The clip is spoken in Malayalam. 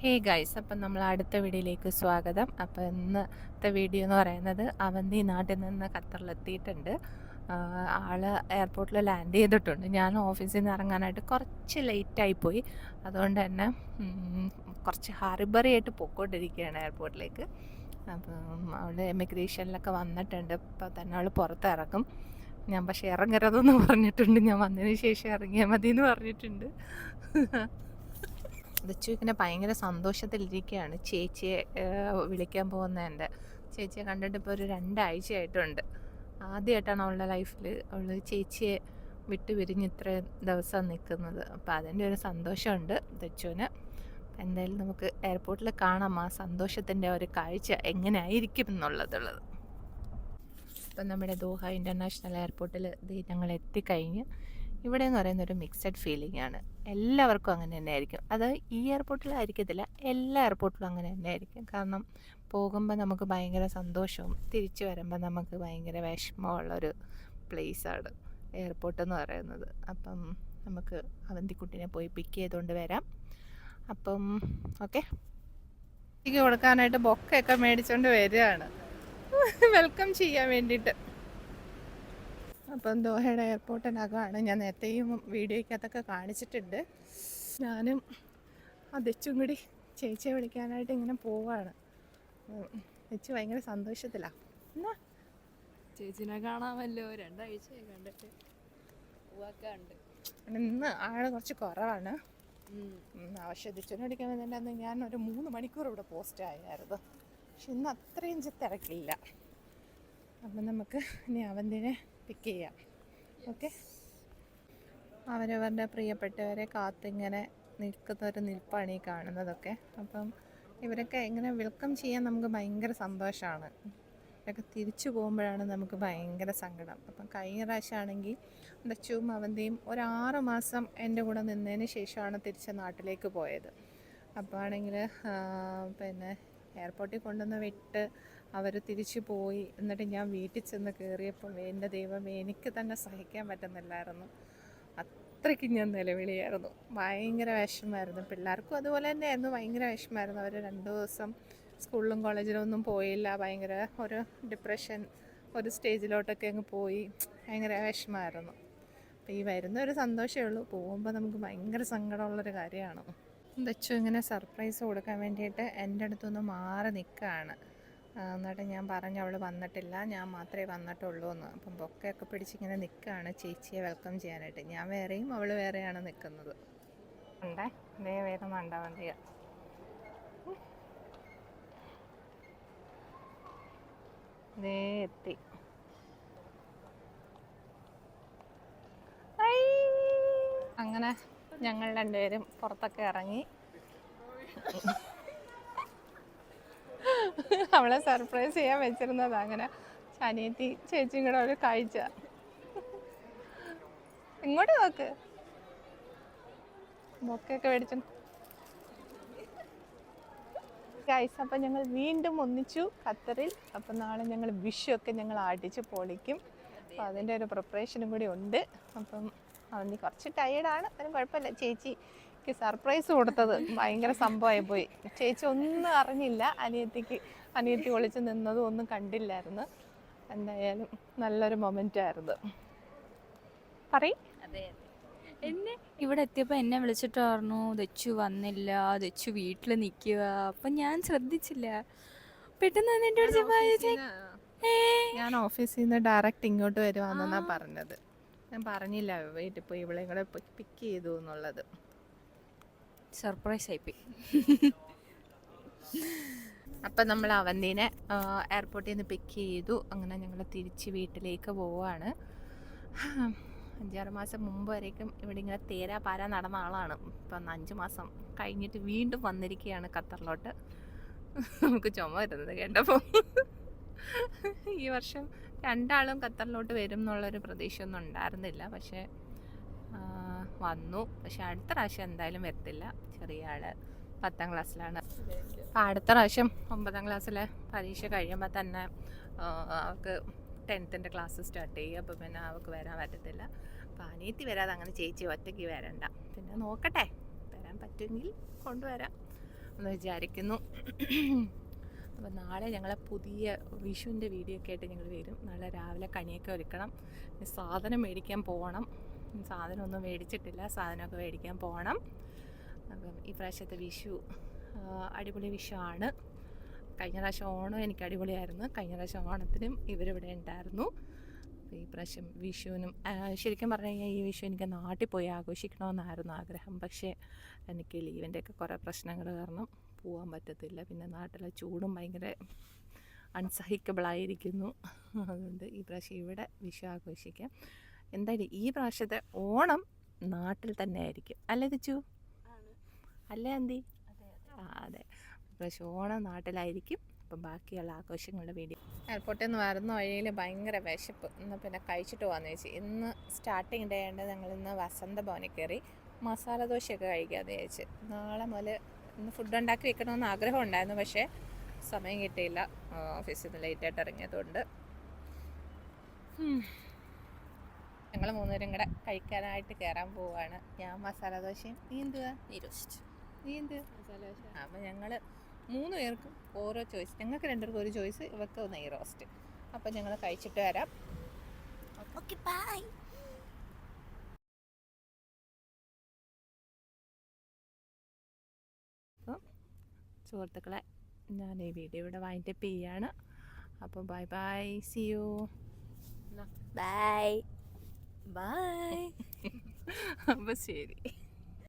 ഹേ ഗൈസ്, അപ്പം നമ്മൾ അടുത്ത വീഡിയോയിലേക്ക് സ്വാഗതം. അപ്പോൾ ഇന്നത്തെ വീഡിയോ എന്ന് പറയുന്നത് അവന്തി നാട്ടിൽ നിന്ന് ഖത്തറിലെത്തിയിട്ടുണ്ട്. ആള് എയർപോർട്ടിൽ ലാൻഡ് ചെയ്തിട്ടുണ്ട്. ഞാൻ ഓഫീസിൽ നിന്ന് ഇറങ്ങാനായിട്ട് കുറച്ച് ലേറ്റായിപ്പോയി. അതുകൊണ്ട് തന്നെ കുറച്ച് ഹറിബറി ആയിട്ട് പോയിക്കൊണ്ടിരിക്കുകയാണ് എയർപോർട്ടിലേക്ക്. അപ്പം അവൾ എമിഗ്രേഷനിലൊക്കെ വന്നിട്ടുണ്ട്. ഇപ്പോൾ തന്നെ അവൾ പുറത്തിറങ്ങും. ഞാൻ പക്ഷേ ഇറങ്ങരുതെന്ന് പറഞ്ഞിട്ടുണ്ട്. ഞാൻ വന്നതിന് ശേഷം ഇറങ്ങിയാൽ മതി എന്ന് പറഞ്ഞിട്ടുണ്ട്. ദച്ചു ഇങ്ങനെ ഭയങ്കര സന്തോഷത്തിലിരിക്കുകയാണ് ചേച്ചിയെ വിളിക്കാൻ പോകുന്നതിൻ്റെ. ചേച്ചിയെ കണ്ടിട്ട് ഇപ്പോൾ ഒരു 2 ആഴ്ചയായിട്ടുണ്ട്. ആദ്യമായിട്ടാണ് അവളുടെ ലൈഫിൽ അവൾ ചേച്ചിയെ വിട്ടു പിരിഞ്ഞ് ഇത്രയും ദിവസം നിൽക്കുന്നത്. അപ്പോൾ അതിൻ്റെ ഒരു സന്തോഷമുണ്ട് ദച്ചുവിന്. എന്തായാലും നമുക്ക് എയർപോർട്ടിൽ കാണാം ആ സന്തോഷത്തിൻ്റെ ഒരു കാഴ്ച എങ്ങനെ ആയിരിക്കും എന്നുള്ളതുള്ളത്. ഇപ്പം നമ്മുടെ ദോഹ ഇൻ്റർനാഷണൽ എയർപോർട്ടിൽ ഞങ്ങൾ എത്തിക്കഴിഞ്ഞ്. ഇവിടെ എന്ന് പറയുന്ന ഒരു മിക്സഡ് ഫീലിംഗ് ആണ്. എല്ലാവർക്കും അങ്ങനെ തന്നെ ആയിരിക്കും. അത് ഈ എയർപോർട്ടിലായിരിക്കത്തില്ല, എല്ലാ എയർപോർട്ടിലും അങ്ങനെ തന്നെ ആയിരിക്കും. കാരണം പോകുമ്പോൾ നമുക്ക് ഭയങ്കര സന്തോഷവും തിരിച്ചു വരുമ്പോൾ നമുക്ക് ഭയങ്കര വിഷമമുള്ളൊരു പ്ലേസാണ് എയർപോർട്ട് എന്ന് പറയുന്നത്. അപ്പം നമുക്ക് അവന്തിക്കുട്ടിനെ പോയി പിക്ക് ചെയ്തുകൊണ്ട് വരാം. അപ്പം ഓക്കെ, എനിക്ക് കൊടുക്കാനായിട്ട് ബൊക്കയൊക്കെ മേടിച്ചുകൊണ്ട് വരികയാണ് വെൽക്കം ചെയ്യാൻ വേണ്ടിയിട്ട്. അപ്പം ദോഹയുടെ എയർപോർട്ടിനകമാണ്. ഞാൻ നേരത്തെയും വീഡിയോയ്ക്കകത്തൊക്കെ കാണിച്ചിട്ടുണ്ട്. ഞാനും ദച്ചും കൂടി ചേച്ചിയെ വിളിക്കാനായിട്ട് ഇങ്ങനെ പോവാണ്. ദച്ചു ഭയങ്കര സന്തോഷത്തിലാണ്. എന്നാ ചേച്ചിനെ കാണാമല്ലോ, 2 ആഴ്ചയായി കണ്ടിട്ട്. ഉണ്ട് ഇന്ന് ആള് കുറച്ച് കുറവാണ്. പക്ഷേ ദച്ചുവിനെ വിളിക്കാൻ വേണ്ടിയിട്ട് ഞാൻ ഒരു 3 മണിക്കൂർ ഇവിടെ പോസ്റ്റ് ആയിരുന്നു. പക്ഷെ ഇന്ന് അത്രയും തിരക്കില്ല. അപ്പം നമുക്ക് ഇനി അവന്തിനെ പിക്ക് ചെയ്യാം. ഓക്കെ, അവരവരുടെ പ്രിയപ്പെട്ടവരെ കാത്തിങ്ങനെ നിൽക്കുന്നൊരു നിൽപ്പാണ് ഈ കാണുന്നതൊക്കെ. അപ്പം ഇവരൊക്കെ ഇങ്ങനെ വെൽക്കം ചെയ്യാൻ നമുക്ക് ഭയങ്കര സന്തോഷമാണ്. ഇവരൊക്കെ തിരിച്ചു പോകുമ്പോഴാണ് നമുക്ക് ഭയങ്കര സങ്കടം. അപ്പം കഴിഞ്ഞ പ്രാവശ്യമാണെങ്കിൽ ദച്ചുവും അവന്തിയും ഒരു 6 മാസം എൻ്റെ കൂടെ നിന്നതിന് ശേഷമാണ് തിരിച്ച് നാട്ടിലേക്ക് പോയത്. അപ്പോൾ ആണെങ്കിൽ പിന്നെ എയർപോർട്ടിൽ കൊണ്ടുവന്ന് വിട്ട് അവർ തിരിച്ചു പോയി. എന്നിട്ട് ഞാൻ വീട്ടിൽ ചെന്ന് കയറിയപ്പോൾ എൻ്റെ ദൈവമേ, എനിക്ക് തന്നെ സഹിക്കാൻ പറ്റുന്നില്ലായിരുന്നു. അത്രയ്ക്ക് ഞാൻ നിലവിളിയായിരുന്നു. ഭയങ്കര വിഷമമായിരുന്നു. പിള്ളേർക്കും അതുപോലെ തന്നെയായിരുന്നു, ഭയങ്കര വിഷമമായിരുന്നു. അവർ 2 ദിവസം സ്കൂളിലും കോളേജിലും ഒന്നും പോയില്ല. ഭയങ്കര ഒരു ഡിപ്രഷൻ ഒരു സ്റ്റേജിലോട്ടൊക്കെ അങ്ങ് പോയി. ഭയങ്കര വിഷമമായിരുന്നു. അപ്പോൾ ഈ വരുന്ന ഒരു സന്തോഷമേ ഉള്ളൂ. പോകുമ്പോൾ നമുക്ക് ഭയങ്കര സങ്കടമുള്ളൊരു കാര്യമാണ്. ദച്ചു ഇങ്ങനെ സർപ്രൈസ് കൊടുക്കാൻ വേണ്ടിയിട്ട് എൻ്റെ അടുത്തൊന്ന് മാറി നിൽക്കുകയാണ്. എന്നിട്ട് ഞാൻ പറഞ്ഞു അവൾ വന്നിട്ടില്ല, ഞാൻ മാത്രമേ വന്നിട്ടുള്ളൂ എന്ന്. അപ്പം ബൊക്കയൊക്കെ പിടിച്ചിങ്ങനെ നിൽക്കുകയാണ് ചേച്ചിയെ വെൽക്കം ചെയ്യാനായിട്ട്. ഞാൻ വേറെയും അവൾ വേറെയാണ് നിൽക്കുന്നത്. ഉണ്ടേ വേഗം ഉണ്ടാവാൻ ചെയ്യാം. എത്തി. അങ്ങനെ ഞങ്ങൾ 2 പേരും പുറത്തൊക്കെ ഇറങ്ങി. അവളെ സർപ്രൈസ് ചെയ്യാൻ വെച്ചിരുന്നത്. അങ്ങനെ അനിയത്തി ചേച്ചിയും കൂടെ ഒരു കാഴ്ച. ഇങ്ങോട്ട് നോക്ക്, ബൊക്കെയൊക്കെ മേടിച്ചു. ഗൈസ്, അപ്പം ഞങ്ങൾ വീണ്ടും ഒന്നിച്ചു ഖത്തറിൽ. അപ്പം നാളെ ഞങ്ങൾ വിഷുവൊക്കെ ഞങ്ങൾ അടിച്ച് പൊളിക്കും. അപ്പം അതിൻ്റെ ഒരു പ്രിപ്പറേഷനും കൂടി ഉണ്ട്. അപ്പം അവന് കുറച്ച് ടയേർഡാണ്, അതിന് കുഴപ്പമില്ല. ചേച്ചിക്ക് സർപ്രൈസ് കൊടുത്തത് ഭയങ്കര സംഭവമായി പോയി. ചേച്ചി ഒന്നും അറിഞ്ഞില്ല. അനിയത്തി ഒളിച്ച് നിന്നതും ഒന്നും കണ്ടില്ലായിരുന്നു. എന്തായാലും നല്ലൊരു മൊമെൻ്റ് ആയിരുന്നു. പറയും. അതെ, എന്നെ ഇവിടെ എത്തിയപ്പോൾ എന്നെ വിളിച്ചിട്ട് പറഞ്ഞു ദച്ചു വന്നില്ല, ദച്ചു വീട്ടിൽ നിൽക്കുക. അപ്പം ഞാൻ ശ്രദ്ധിച്ചില്ല. പെട്ടെന്ന് വന്നിട്ട് ഞാൻ ഓഫീസിൽ നിന്ന് ഡയറക്റ്റ് ഇങ്ങോട്ട് വരുവാന്നാ പറഞ്ഞത്. ഞാൻ പറഞ്ഞില്ല വീട്ടിൽ പോയി ഇവളെ കൂടെ പിക്ക് ചെയ്തു എന്നുള്ളത്. സർപ്രൈസ് ആയിപ്പോയി. അപ്പം നമ്മൾ അവന്തിനെ എയർപോർട്ടിൽ നിന്ന് പിക്ക് ചെയ്തു. അങ്ങനെ ഞങ്ങൾ തിരിച്ച് വീട്ടിലേക്ക് പോവാണ്. 5-6 മാസം മുമ്പ് വരേക്കും ഇവിടെ ഇങ്ങനെ തേരാ പാര നടന്ന ആളാണ്. ഇപ്പം 5 മാസം കഴിഞ്ഞിട്ട് വീണ്ടും വന്നിരിക്കുകയാണ് ഖത്തറിലോട്ട്. നമുക്ക് ചുമ വരുന്നത് കേട്ടപ്പോൾ. ഈ വർഷം 2 ആളും ഖത്തറിലോട്ട് വരും എന്നുള്ളൊരു പ്രതീക്ഷയൊന്നും ഉണ്ടായിരുന്നില്ല. പക്ഷേ വന്നു. പക്ഷെ അടുത്ത പ്രാവശ്യം എന്തായാലും വരത്തില്ല. ചെറിയ ആള് 10ാം ക്ലാസ്സിലാണ്. അപ്പം അടുത്ത പ്രാവശ്യം 9ാം ക്ലാസ്സിലെ പരീക്ഷ കഴിയുമ്പോൾ തന്നെ അവൾക്ക് 10th ക്ലാസ് സ്റ്റാർട്ട് ചെയ്യും. അപ്പോൾ പിന്നെ അവൾക്ക് വരാൻ പറ്റത്തില്ല. അപ്പോൾ അനിയത്തി വരാതെ അങ്ങനെ ചേച്ചി ഒറ്റയ്ക്ക് വരണ്ട. പിന്നെ നോക്കട്ടെ, വരാൻ പറ്റുമെങ്കിൽ കൊണ്ടുവരാം. എന്ന് വിചാരിക്കുന്നു. അപ്പോൾ നാളെ ഞങ്ങളെ പുതിയ വിഷുവിൻ്റെ വീഡിയോ ഒക്കെ ആയിട്ട് ഞങ്ങൾ വരും. നാളെ രാവിലെ കണിയൊക്കെ ഒരുക്കണം, സാധനം മേടിക്കാൻ പോകണം. സാധനമൊന്നും മേടിച്ചിട്ടില്ല, സാധനമൊക്കെ മേടിക്കാൻ പോകണം. അപ്പം ഈ പ്രാവശ്യത്തെ വിഷു അടിപൊളി വിഷു ആണ്. കഴിഞ്ഞ പ്രാവശ്യം ഓണം എനിക്ക് അടിപൊളിയായിരുന്നു. കഴിഞ്ഞ പ്രാവശ്യം ഓണത്തിനും ഇവരിവിടെ ഉണ്ടായിരുന്നു. അപ്പോൾ ഈ പ്രാവശ്യം വിഷുവിനും ശരിക്കും പറഞ്ഞു കഴിഞ്ഞാൽ ഈ വിഷു എനിക്ക് നാട്ടിൽ പോയി ആഘോഷിക്കണമെന്നായിരുന്നു ആഗ്രഹം. പക്ഷേ എനിക്ക് ലീവിൻ്റെയൊക്കെ കുറേ പ്രശ്നങ്ങൾ കാരണം പോകാൻ പറ്റത്തില്ല. പിന്നെ നാട്ടിലെ ചൂടും ഭയങ്കര അൺസഹിക്കബിളായിരിക്കുന്നു. അതുകൊണ്ട് ഈ പ്രാവശ്യം ഇവിടെ വിഷു ആഘോഷിക്കാം. എന്തായാലും ഈ പ്രാവശ്യത്തെ ഓണം നാട്ടിൽ തന്നെ ആയിരിക്കും, അല്ലേ തെച്ചു? അല്ലേ അന്തി? അതെ, പ്രാവശ്യം ഓണം നാട്ടിലായിരിക്കും. അപ്പം ബാക്കിയുള്ള ആഘോഷങ്ങളുടെ വീഡിയോ. എയർപോർട്ടിൽ നിന്ന് വരുന്ന വഴിയിൽ ഭയങ്കര വിശപ്പ്. ഇന്ന് പിന്നെ കഴിച്ചിട്ട് പോകാമെന്ന് ചോദിച്ചു. ഇന്ന് സ്റ്റാർട്ടിങ് ഡേ ആയതുകൊണ്ട് ഞങ്ങളിന്ന് വസന്ത ഭവനിൽ കയറി മസാല ദോശയൊക്കെ കഴിക്കാമെന്ന് ചോദിച്ചു. നാളെ മുതൽ ഇന്ന് ഫുഡ് ഉണ്ടാക്കി വെക്കണമെന്ന് ആഗ്രഹം ഉണ്ടായിരുന്നു, പക്ഷേ സമയം കിട്ടിയില്ല. ഓഫീസിൽ നിന്ന് ലേറ്റായിട്ട് ഇറങ്ങിയതുകൊണ്ട് ഞങ്ങൾ മൂന്നുപേരും കൂടെ കഴിക്കാനായിട്ട് കയറാൻ പോവുകയാണ്. ഞാൻ മസാല ദോശയും, നീ എന്തുവാ? നീ എന്ത്? അപ്പം ഞങ്ങൾ 3 പേർക്കും ഓരോ ചോയ്സ്. ഞങ്ങൾക്ക് 2 പേർക്കും ഒരു ചോയ്സ്, ഇവർക്ക് നെയ് റോസ്റ്റ്. അപ്പം ഞങ്ങൾ കഴിച്ചിട്ട് വരാം. Okay, bye. അപ്പം സുഹൃത്തുക്കളെ, ഞാൻ ഈ വീഡിയോ ഇവിടെ വൈൻഡപ്പ് ചെയ്യാണ്. അപ്പോൾ bye bye, see you. Bye bye. അപ്പോൾ ശരി.